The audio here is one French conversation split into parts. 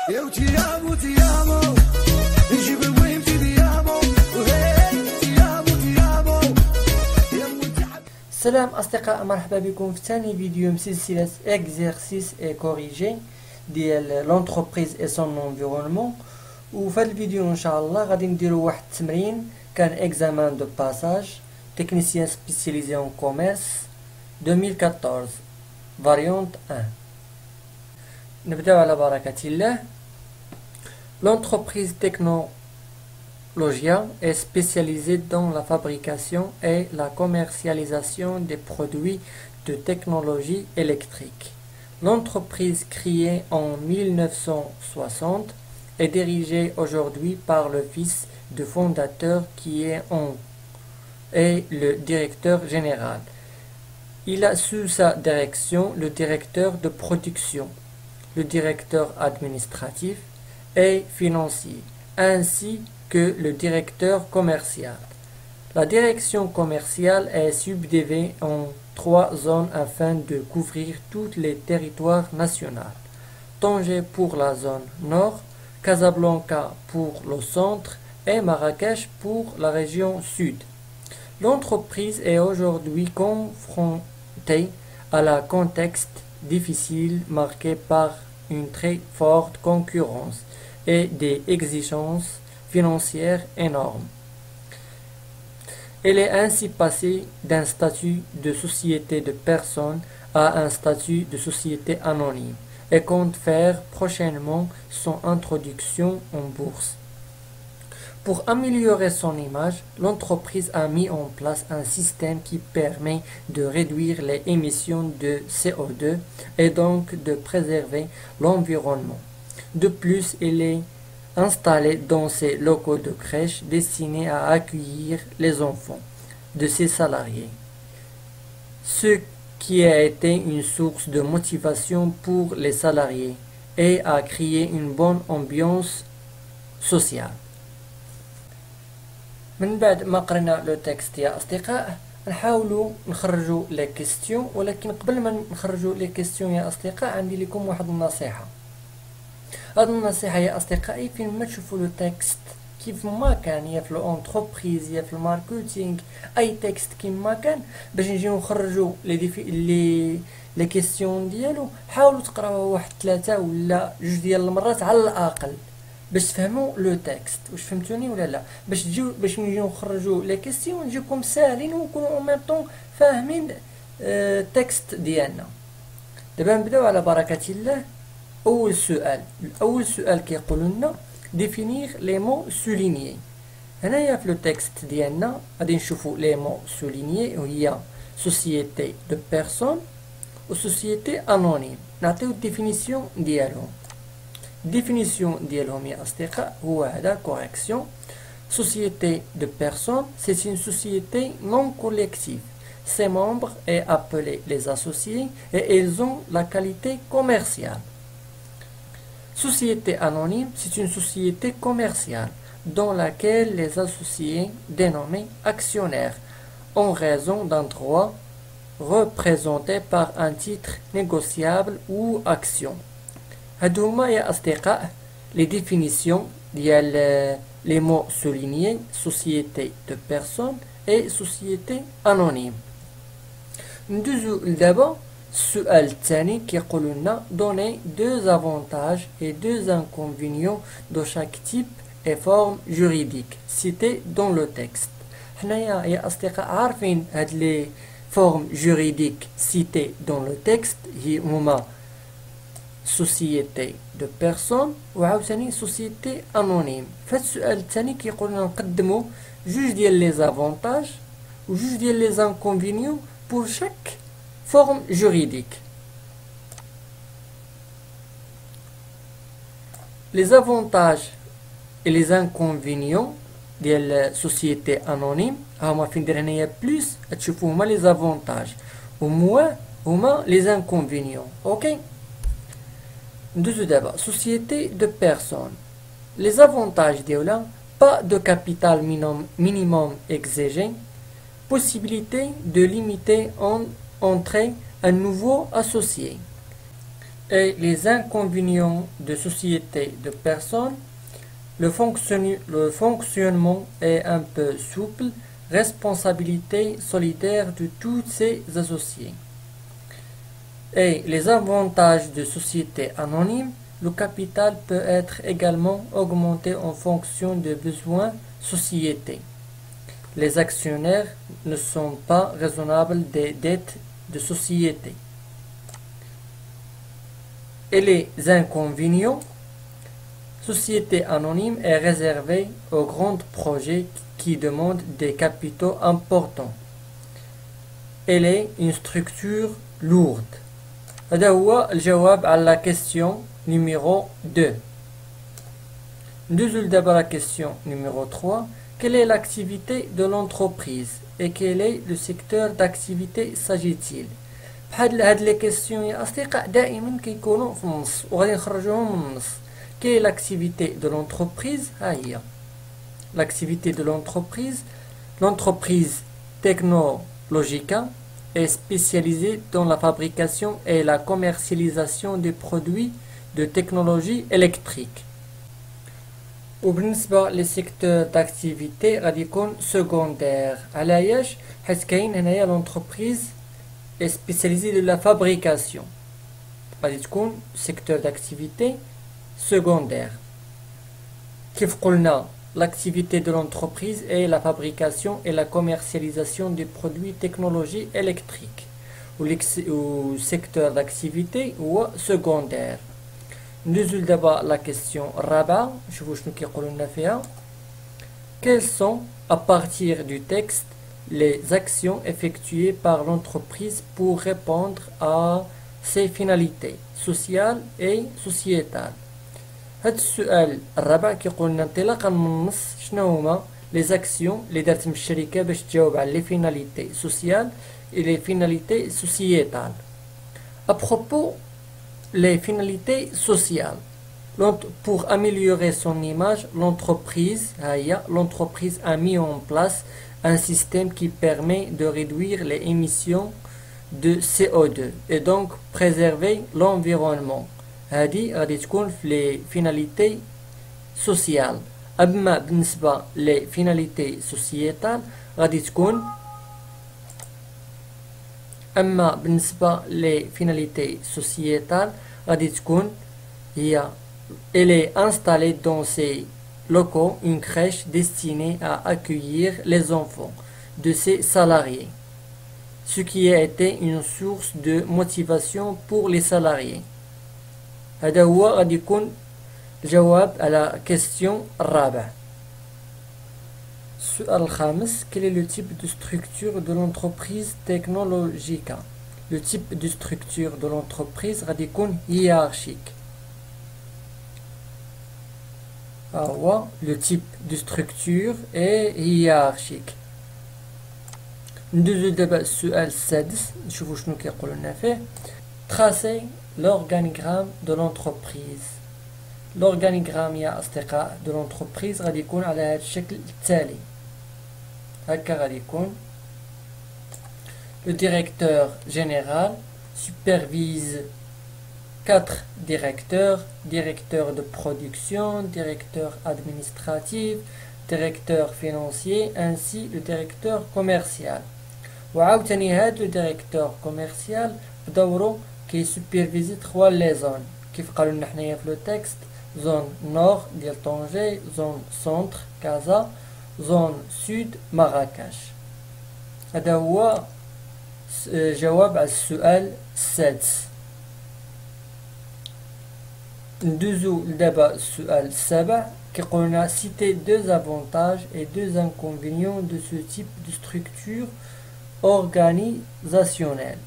Eu te amo, te amo. نجيب المهم في ديامو te amo, te amo. السلام أصدقاء، مرحبا بكم في ثاني فيديو من سلسلة exercice et corrigé ديال l'entreprise et son environnement. وفي هذا الفيديو إن شاء الله غادي نديرو واحد التمرين كان examen de passage technicien spécialisé en commerce 2014 variante 1. نبداو على بركة الله. L'entreprise Technologia est spécialisée dans la fabrication et la commercialisation des produits de technologie électrique. L'entreprise, créée en 1960, est dirigée aujourd'hui par le fils du fondateur qui est le directeur général. Il a sous sa direction le directeur de production, le directeur administratif et financier, ainsi que le directeur commercial. La direction commerciale est subdivisée en 3 zones afin de couvrir tous les territoires nationaux. Tanger pour la zone nord, Casablanca pour le centre et Marrakech pour la région sud. L'entreprise est aujourd'hui confrontée à un contexte difficile marqué par une très forte concurrence et des exigences financières énormes. Elle est ainsi passée d'un statut de société de personnes à un statut de société anonyme et compte faire prochainement son introduction en bourse. Pour améliorer son image, l'entreprise a mis en place un système qui permet de réduire les émissions de CO2 et donc de préserver l'environnement. De plus, elle est installée dans ses locaux de crèche destinés à accueillir les enfants de ses salariés, ce qui a été une source de motivation pour les salariés et a créé une bonne ambiance sociale. من بعد ما قرينا لو تكست يا أصدقاء نحاولوا نخرجوا لي كيستيون، ولكن قبل ما نخرجوا لي كيستيون يا أصدقاء عندي لكم واحد النصيحة. هذه النصيحة يا أصدقائي فين ما تشوفوا لو تكست كيف ما كان، يا في الانتربريز يا في الماركتينغ، أي تكست كيما كان باش نجيو نخرجوا لي كيستيون ديالو، حاولوا تقراوها واحد 3 ولا 2 ديال المرات على الأقل باش تفهموا لو تكست. واش فهمتوني ولا لا؟ باش نجيو نخرجوا لي كيستيون نجيكم ساهلين ونكونوا اون ميم طون فاهمين التكست ديالنا. دابا نبداو على بركة الله. اول سؤال كيقول لنا ديفينير لي مو سولينيي. هنايا في لو تكست ديالنا غادي نشوفوا لي مو سولينيي وهي سوسيتي دو بيرسون و سوسيتي انونيم. نعطيو الديفينيسيون ديالهم. Définition ديالهم يا أصدقاء هو هذا correction. Société de personnes, c'est une société non collective. Ses membres est appelé les associés et ils ont la qualité commerciale. Société anonyme, c'est une société commerciale dans laquelle les associés dénommés actionnaires en raison d'un droit représenté par un titre négociable ou action. هادو هما يا أصدقاء les définitions ديال les mots soulignés société de personnes et société anonyme. ندوزو لدابا السؤال الثاني كيقول لنا donner 2 avantages et 2 inconvénients de chaque type et forme juridique cités dans le texte. حنايا يا أصدقاء عارفين هاد les formes juridiques cités dans le texte هما société de personnes وعاوتاني société anonyme. فهاد السؤال الثاني كيقول لنا نقدموا 2 ديال لي زافونتاج و 2 ديال لي زانكونفينيون pour chaque forme juridique. Les avantages et les inconvénients ديال société anonyme هما فين ندير هنايا بلس تشوفوا هما لي زافونتاج هما لي زانكونفينيون. اوكي ندوزو دابا société de personnes. Les avantages ديالها pas de capital minimum exigé, possibilité de limiter en entrée un nouveau associé. Et les inconvénients de société de personnes, le fonctionnement est un peu souple, responsabilité solidaire de tous ses associés. Et les avantages de société anonyme, le capital peut être également augmenté en fonction des besoins sociétés. Les actionnaires ne sont pas raisonnables des dettes de société. Et les inconvénients, société anonyme est réservée aux grands projets qui demandent des capitaux importants. Elle est une structure lourde. هذا هو الجواب على la question numéro 2. Nous d'abord la question numéro 3. Quelle est l'activité de l'entreprise et quel est le secteur d'activité s'agit-il؟ بحال هاد لي كيسيون يا اصدقاء دائما كيكونوا في النص وغادي نخرجوهم من النص. Quelle est l'activité de l'entreprise؟ ها هي. L'activité de l'entreprise Tecnologica est spécialisée dans la fabrication et la commercialisation des produits de technologie électrique. وبالنسبة للسيكتور داكتيفيتي غادي يكون سكوندير. علاش؟ حيت كاين هنايا لونتربريز spécialisée de la fabrication. غادي تكون secteur d'activité secondaire. كيف قلنا l'activité de l'entreprise est la fabrication et la commercialisation des produits technologie électrique. و secteur d'activité هو secondaire. ندوزو دابا la question الرابعة نشوفو شنو كيقولوا لنا فيها. Quels sont à partir du texte les actions effectuées par l'entreprise pour répondre à ses finalités sociales et sociétales. هاد السؤال الرابع كيقول لنا انطلاقا من النص شنو هما les actions اللي دارت من الشركة باش تجاوب على les finalités sociales et les finalités sociétales. À propos les finalités sociales, pour améliorer son image, l'entreprise a mis en place un système qui permet de réduire les émissions de CO2 et donc préserver l'environnement. هذه غادي تكون في les finalités sociales. أما بالنسبة les finalités sociétales غادي تكون elle est installée dans ses locaux une crèche destinée à accueillir les enfants de ses salariés, ce qui a été une source de motivation pour les salariés. هذا هو غادي يكون الجواب على question الرابع. السؤال الخامس. Quel est le type de structure de l'entreprise Tecnologica? Le type de structure de l'entreprise غادي يكون hiérarchique. Le type de structure est hiérarchique. ندوزو دابا السؤال السادس نشوفو شنو كيقولوا لنا فيه. Tracer l'organigramme de l'entreprise. L'organigramme يا أصدقاء de l'entreprise غادي يكون على هذا الشكل التالي. هكا غادي يكون. Le directeur général supervise 4 directeurs, directeur de production, directeur administratif, directeur financier, ainsi le directeur commercial. وعاوتاني هاد le directeur commercial بدورو كي سوبرفيزي 3 لي زون كيف قالوا لنا حنايا في لو تكست. زون نور ديال طنجة، زون سونتر كازا، زون سود مراكش. هذا هو جواب على السؤال السادس. ندوزو دابا السؤال السابع كيقول لنا citer 2 avantages et 2 inconvénients de ce type de structure organisationnelle.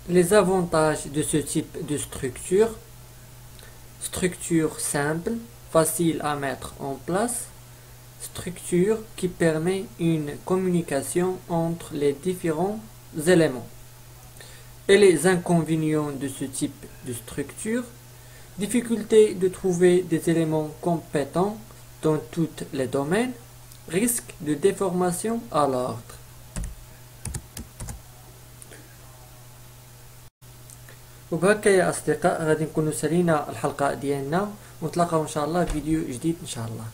Les avantages de ce type de structure: structure simple, facile à mettre en place, structure qui permet une communication entre les différents éléments. Et les inconvénients de ce type de structure: difficulté de trouver des éléments compétents dans tous les domaines, risque de déformation à l'ordre. وبهكا يا اصدقاء غادي نكونوا سالينا الحلقه ديالنا، ونتلاقاو ان شاء الله في فيديو جديد ان شاء الله.